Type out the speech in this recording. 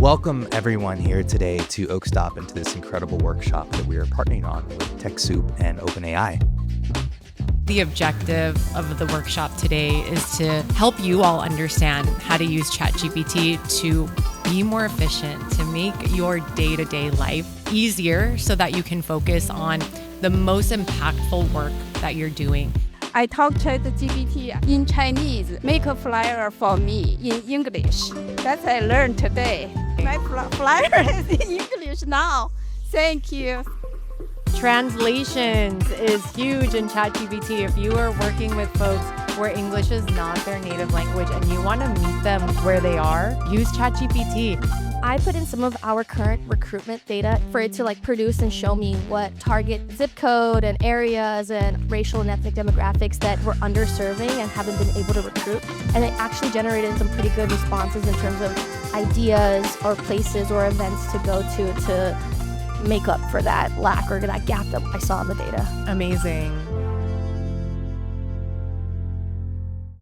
Welcome everyone here today to Oakstop and to this incredible workshop that we are partnering on with TechSoup and OpenAI. The objective of the workshop today is to help you all understand how to use ChatGPT to be more efficient, to make your day-to-day life easier so that you can focus on the most impactful work that you're doing. I taught ChatGPT in Chinese, make a flyer for me in English. That's I learned today. My flyer is in English now. Thank you. Translations is huge in ChatGPT. If you are working with folks where English is not their native language and you want to meet them where they are, use ChatGPT. I put in some of our current recruitment data for it to produce and show me what target zip code and areas and racial and ethnic demographics that we're underserving and haven't been able to recruit. And it actually generated some pretty good responses in terms of ideas or places or events to go to make up for that lack or that gap that I saw in the data. Amazing.